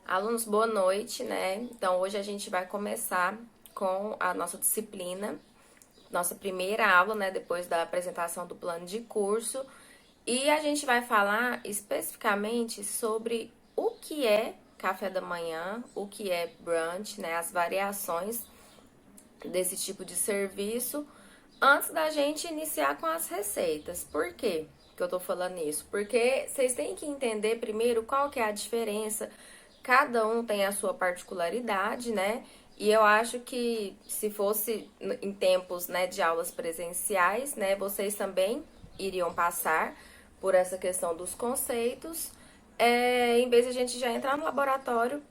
Alunos, boa noite, né? Então, hoje a gente vai começar com a nossa disciplina, nossa primeira aula, né? Depois da apresentação do plano de curso. E a gente vai falar especificamente sobre o que é café da manhã, o que é brunch, né? As variações desse tipo de serviço, antes da gente iniciar com as receitas. Por quê que eu tô falando isso? Porque vocês têm que entender primeiro qual que é a diferença. Cada um tem a sua particularidade, né? E eu acho que se fosse em tempos, né, de aulas presenciais, né, vocês também iriam passar por essa questão dos conceitos, em vez de a gente já entrar no laboratório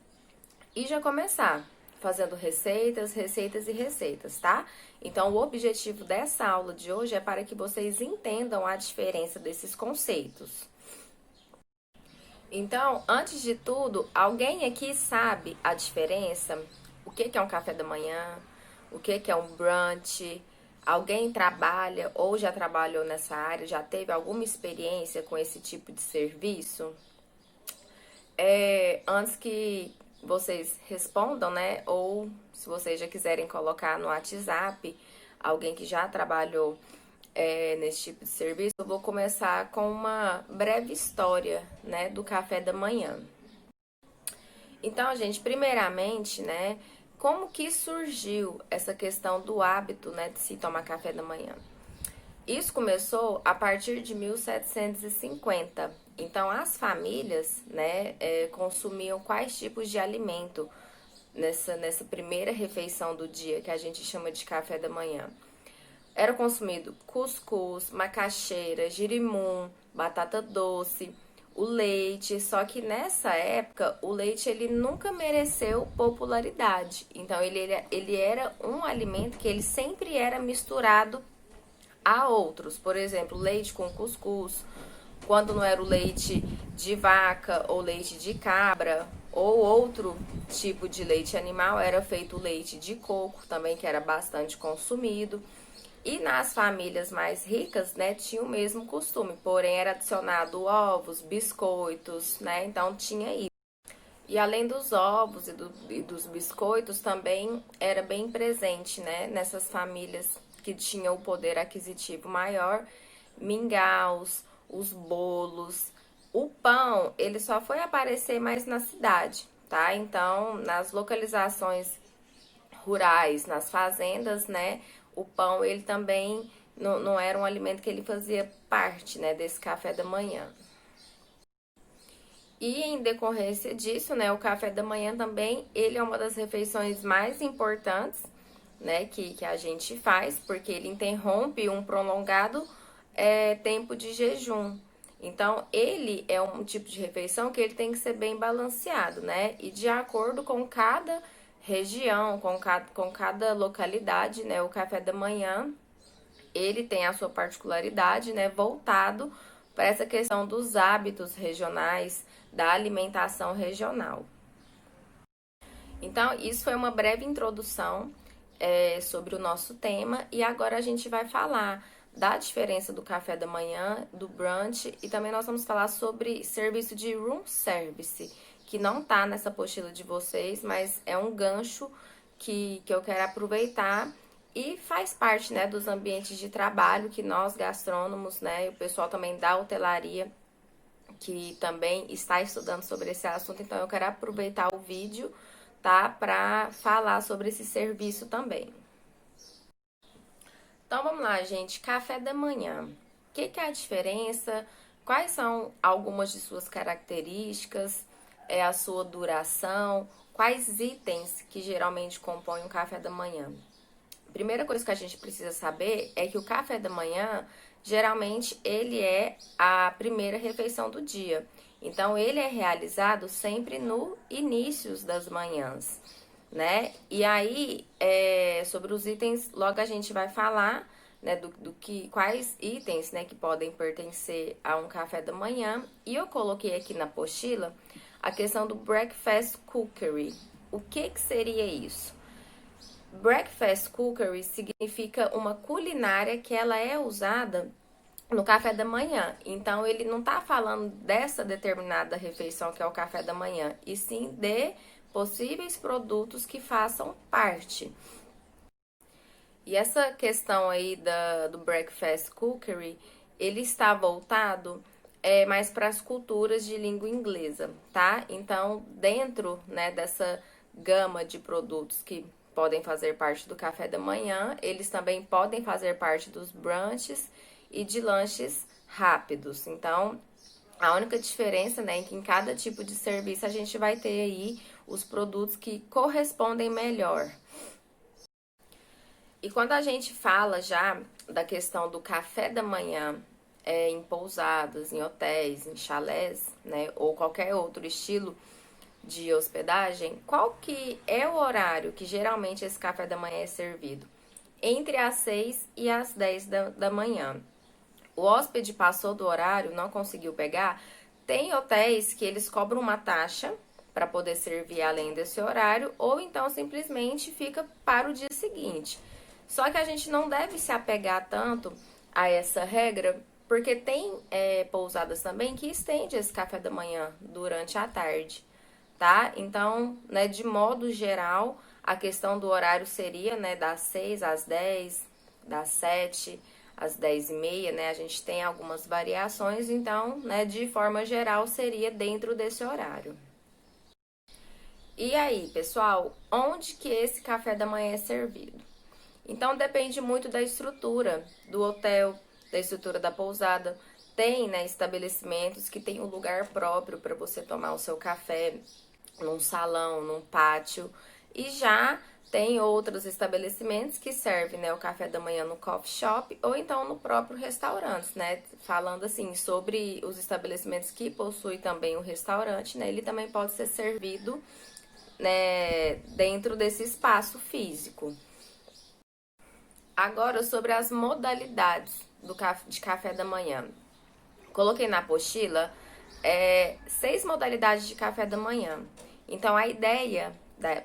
e já começar fazendo receitas, receitas e receitas, tá? Então, o objetivo dessa aula de hoje é para que vocês entendam a diferença desses conceitos. Então, antes de tudo, alguém aqui sabe a diferença? O que é um café da manhã? O que é um brunch? Alguém trabalha ou já trabalhou nessa área? Já teve alguma experiência com esse tipo de serviço? Antes que vocês respondam, né? Ou se vocês já quiserem colocar no WhatsApp alguém que já trabalhou nesse tipo de serviço, eu vou começar com uma breve história, né, do café da manhã. Então, gente, primeiramente, né, como que surgiu essa questão do hábito, né, de se tomar café da manhã? Isso começou a partir de 1750. Então, as famílias, né, consumiam quais tipos de alimento nessa primeira refeição do dia, que a gente chama de café da manhã. Era consumido cuscuz, macaxeira, girimum, batata doce, o leite, só que nessa época o leite ele nunca mereceu popularidade. Então ele era um alimento que ele sempre era misturado a outros. Por exemplo, leite com cuscuz, quando não era o leite de vaca ou leite de cabra ou outro tipo de leite animal, era feito o leite de coco também, que era bastante consumido. E nas famílias mais ricas, né, tinha o mesmo costume, porém era adicionado ovos, biscoitos, né, então tinha isso. E além dos ovos e dos biscoitos, também era bem presente, né, nessas famílias que tinham o poder aquisitivo maior, mingaus, os bolos. O pão, ele só foi aparecer mais na cidade, tá? Então, nas localizações rurais, nas fazendas, né, o pão, ele também não era um alimento que ele fazia parte, né, desse café da manhã. E em decorrência disso, né, o café da manhã também, ele é uma das refeições mais importantes, né, que a gente faz, porque ele interrompe um prolongado tempo de jejum. Então, ele é um tipo de refeição que ele tem que ser bem balanceado, né, e de acordo com cada região, com cada localidade, né, o café da manhã, ele tem a sua particularidade, né, voltado para essa questão dos hábitos regionais, da alimentação regional. Então, isso foi uma breve introdução sobre o nosso tema e agora a gente vai falar da diferença do café da manhã, do brunch e também nós vamos falar sobre serviço de room service, que não tá nessa apostila de vocês, mas é um gancho que eu quero aproveitar e faz parte, né, dos ambientes de trabalho que nós gastrônomos, né, e o pessoal também da hotelaria que também está estudando sobre esse assunto, então eu quero aproveitar o vídeo, tá, para falar sobre esse serviço também. Então vamos lá, gente, café da manhã. O que é a diferença? Quais são algumas de suas características? A sua duração? Quais itens que geralmente compõem o café da manhã? Primeira coisa que a gente precisa saber é que o café da manhã, geralmente, ele é a primeira refeição do dia. Então, ele é realizado sempre no início das manhãs, né? E aí, sobre os itens, logo a gente vai falar, né, quais itens, né, que podem pertencer a um café da manhã. E eu coloquei aqui na apostila a questão do breakfast cookery. O que seria isso? Breakfast cookery significa uma culinária que ela é usada no café da manhã. Então, ele não tá falando dessa determinada refeição que é o café da manhã, e sim de possíveis produtos que façam parte. E essa questão aí do Breakfast Cookery, ele está voltado mais para as culturas de língua inglesa, tá? Então, dentro, né, dessa gama de produtos que podem fazer parte do café da manhã, eles também podem fazer parte dos brunches e de lanches rápidos. Então, a única diferença, né, é que em cada tipo de serviço a gente vai ter aí os produtos que correspondem melhor. E quando a gente fala já da questão do café da manhã em pousadas, em hotéis, em chalés, né, ou qualquer outro estilo de hospedagem, qual que é o horário que geralmente esse café da manhã é servido? Entre as 6 e as 10 da manhã. O hóspede passou do horário, não conseguiu pegar, tem hotéis que eles cobram uma taxa para poder servir além desse horário, ou então simplesmente fica para o dia seguinte. Só que a gente não deve se apegar tanto a essa regra, porque tem pousadas também que estende esse café da manhã durante a tarde, tá? Então, né, de modo geral, a questão do horário seria, né, das 6 às 10, das 7 às 10h30, né? A gente tem algumas variações, então, né, de forma geral, seria dentro desse horário. E aí, pessoal, onde que esse café da manhã é servido? Então depende muito da estrutura do hotel, da estrutura da pousada. Tem, né, estabelecimentos que tem um lugar próprio para você tomar o seu café, num salão, num pátio. E já tem outros estabelecimentos que servem, né, o café da manhã no coffee shop ou então no próprio restaurante, né? Falando assim sobre os estabelecimentos que possuem também o restaurante, né? Ele também pode ser servido, né, dentro desse espaço físico. Agora, sobre as modalidades de café da manhã. Coloquei na apostila 6 modalidades de café da manhã. Então, a ideia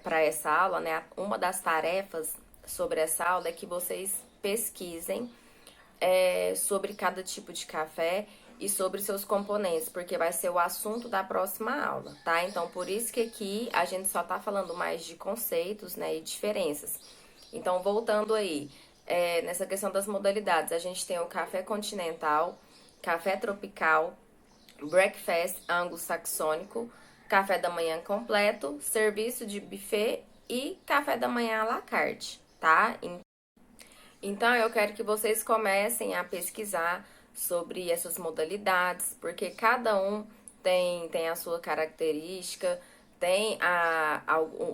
para essa aula, né, uma das tarefas sobre essa aula é que vocês pesquisem sobre cada tipo de café e sobre seus componentes, porque vai ser o assunto da próxima aula, tá? Então, por isso que aqui a gente só tá falando mais de conceitos, né, e diferenças. Então, voltando aí, nessa questão das modalidades, a gente tem o café continental, café tropical, breakfast anglo-saxônico, café da manhã completo, serviço de buffet e café da manhã à la carte, tá? Então, eu quero que vocês comecem a pesquisar sobre essas modalidades, porque cada um tem a sua característica, tem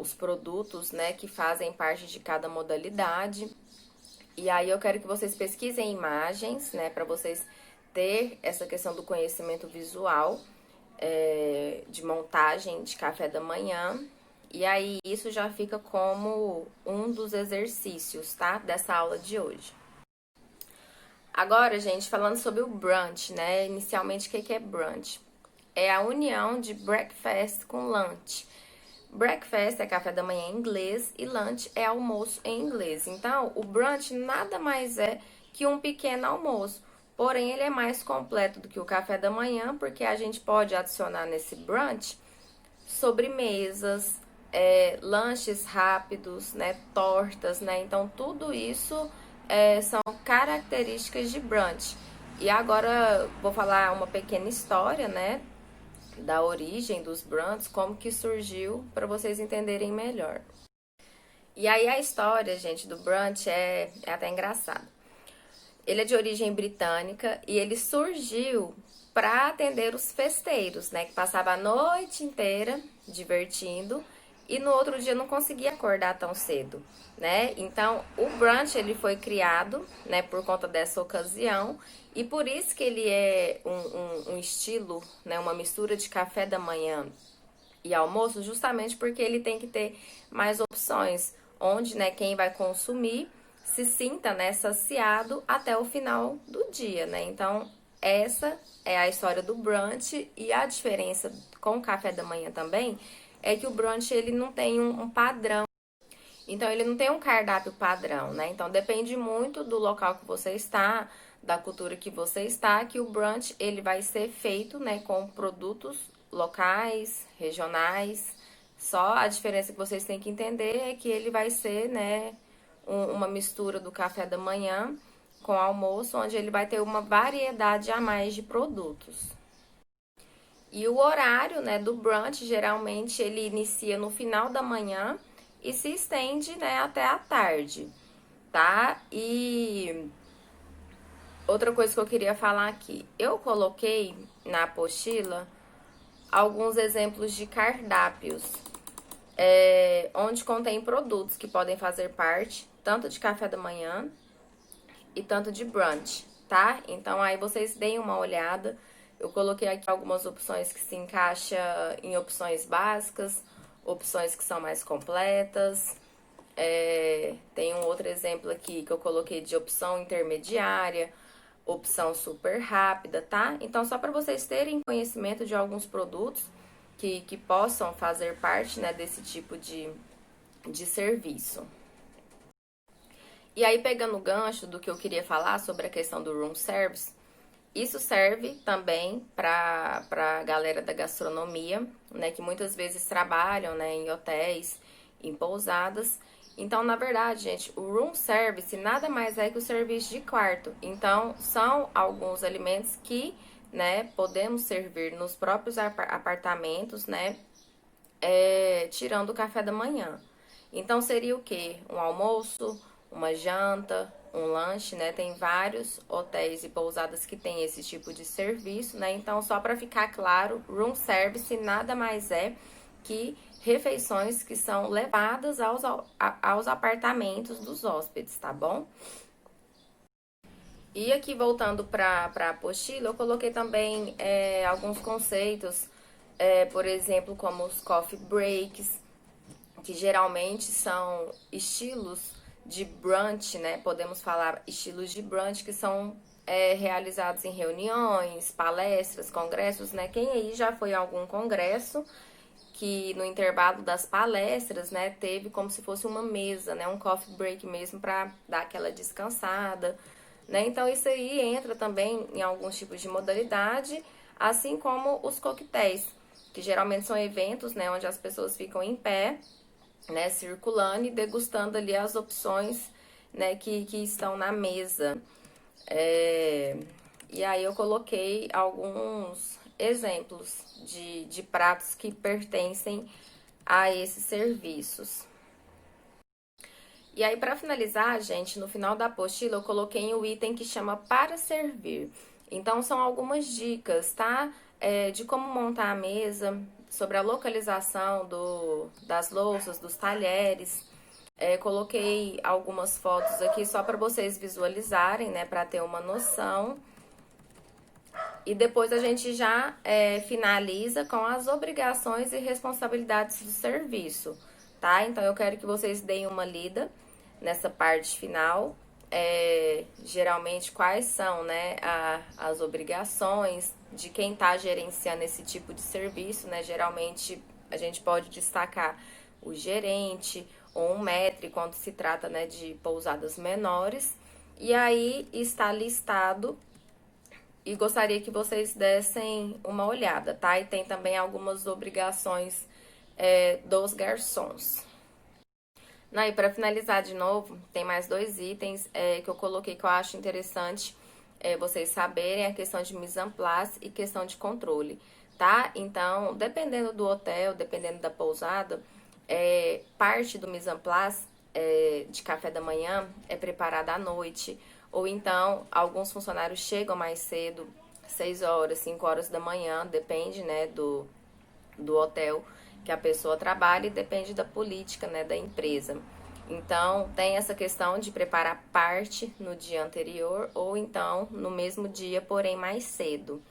os produtos, né, que fazem parte de cada modalidade. E aí eu quero que vocês pesquisem imagens, né, para vocês ter essa questão do conhecimento visual, de montagem de café da manhã. E aí isso já fica como um dos exercícios, tá, dessa aula de hoje. Agora, gente, falando sobre o brunch, né? Inicialmente, o que é brunch? É a união de breakfast com lunch. Breakfast é café da manhã em inglês e lunch é almoço em inglês. Então, o brunch nada mais é que um pequeno almoço. Porém, ele é mais completo do que o café da manhã, porque a gente pode adicionar nesse brunch sobremesas, lanches rápidos, né, tortas, né? Então, tudo isso são características de brunch. E agora vou falar uma pequena história, né, da origem dos brunches, como que surgiu, para vocês entenderem melhor. E aí a história, gente, do brunch é até engraçada. Ele é de origem britânica e ele surgiu para atender os festeiros, né, que passavam a noite inteira divertindo e no outro dia não conseguia acordar tão cedo, né? Então, o brunch ele foi criado, né, por conta dessa ocasião e por isso que ele é um estilo, né, uma mistura de café da manhã e almoço, justamente porque ele tem que ter mais opções, onde, né, quem vai consumir se sinta, né, saciado até o final do dia, né? Então, essa é a história do brunch e a diferença com o café da manhã também é que o brunch ele não tem um padrão. Então, ele não tem um cardápio padrão, né? Então, depende muito do local que você está, da cultura que você está, que o brunch ele vai ser feito, né, com produtos locais, regionais. Só a diferença que vocês têm que entender é que ele vai ser, né, uma mistura do café da manhã com almoço, onde ele vai ter uma variedade a mais de produtos. E o horário, né, do brunch, geralmente ele inicia no final da manhã e se estende, né, até a tarde, tá? E outra coisa que eu queria falar aqui, eu coloquei na apostila alguns exemplos de cardápios, onde contém produtos que podem fazer parte tanto de café da manhã e tanto de brunch, tá? Então aí vocês deem uma olhada. Eu coloquei aqui algumas opções que se encaixam em opções básicas, opções que são mais completas. Tem um outro exemplo aqui que eu coloquei de opção intermediária, opção super rápida, tá? Então, só para vocês terem conhecimento de alguns produtos que possam fazer parte, né, desse tipo de serviço. E aí, pegando o gancho do que eu queria falar sobre a questão do room service, isso serve também para a galera da gastronomia, né, que muitas vezes trabalham, né, em hotéis, em pousadas. Então, na verdade, gente, o room service nada mais é que o serviço de quarto. Então, são alguns alimentos que, né, podemos servir nos próprios apartamentos, né, tirando o café da manhã. Então, seria o quê? Um almoço, uma janta, um lanche, né? Tem vários hotéis e pousadas que tem esse tipo de serviço, né? Então, só para ficar claro, room service nada mais é que refeições que são levadas aos apartamentos dos hóspedes, tá bom? E aqui, voltando para a apostila, eu coloquei também alguns conceitos, por exemplo, como os coffee breaks, que geralmente são estilos de brunch, né? Podemos falar estilos de brunch que são realizados em reuniões, palestras, congressos, né? Quem aí já foi a algum congresso que no intervalo das palestras, né, teve como se fosse uma mesa, né, um coffee break mesmo para dar aquela descansada, né? Então isso aí entra também em alguns tipos de modalidade, assim como os coquetéis, que geralmente são eventos, né, onde as pessoas ficam em pé, né, circulando e degustando ali as opções, né, que estão na mesa. E aí eu coloquei alguns exemplos de pratos que pertencem a esses serviços. E aí, para finalizar, gente, no final da apostila eu coloquei o item que chama para servir. Então, são algumas dicas, tá? De como montar a mesa, sobre a localização das louças, dos talheres. Coloquei algumas fotos aqui só para vocês visualizarem, né? Para ter uma noção. E depois a gente já finaliza com as obrigações e responsabilidades do serviço, tá? Então eu quero que vocês deem uma lida nessa parte final. Geralmente quais são, né, as obrigações de quem está gerenciando esse tipo de serviço, né? Geralmente a gente pode destacar o gerente ou um maître quando se trata, né, de pousadas menores. E aí está listado e gostaria que vocês dessem uma olhada, tá? E tem também algumas obrigações dos garçons. E para finalizar de novo, tem mais dois itens que eu coloquei que eu acho interessante vocês saberem, a questão de mise en place e questão de controle, tá? Então, dependendo do hotel, dependendo da pousada, parte do mise en place de café da manhã é preparada à noite, ou então alguns funcionários chegam mais cedo, 6 horas, 5 horas da manhã, depende, né, do hotel que a pessoa trabalha e depende da política, né, da empresa. Então, tem essa questão de preparar parte no dia anterior ou então no mesmo dia, porém mais cedo.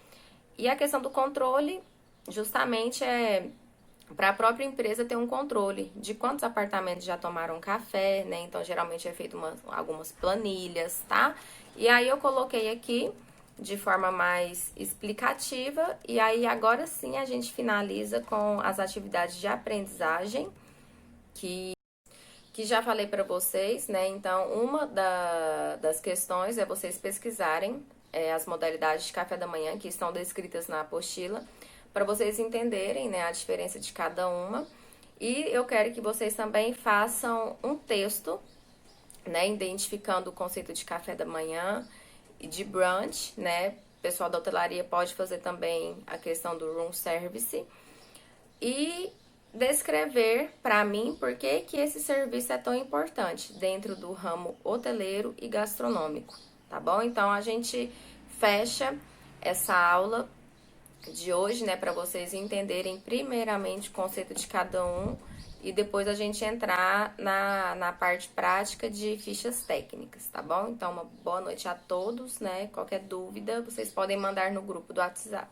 E a questão do controle, justamente para a própria empresa ter um controle de quantos apartamentos já tomaram café, né? Então, geralmente é feito algumas planilhas, tá? E aí eu coloquei aqui de forma mais explicativa. E aí, agora sim, a gente finaliza com as atividades de aprendizagem, que que já falei para vocês, né? Então, uma das questões é vocês pesquisarem as modalidades de café da manhã que estão descritas na apostila, para vocês entenderem, né, a diferença de cada uma. E eu quero que vocês também façam um texto, né, identificando o conceito de café da manhã e de brunch, né? O pessoal da hotelaria pode fazer também a questão do room service e descrever para mim por que que esse serviço é tão importante dentro do ramo hoteleiro e gastronômico, tá bom? Então a gente fecha essa aula de hoje, né, para vocês entenderem primeiramente o conceito de cada um e depois a gente entrar na parte prática de fichas técnicas, tá bom? Então, uma boa noite a todos, né? Qualquer dúvida, vocês podem mandar no grupo do WhatsApp.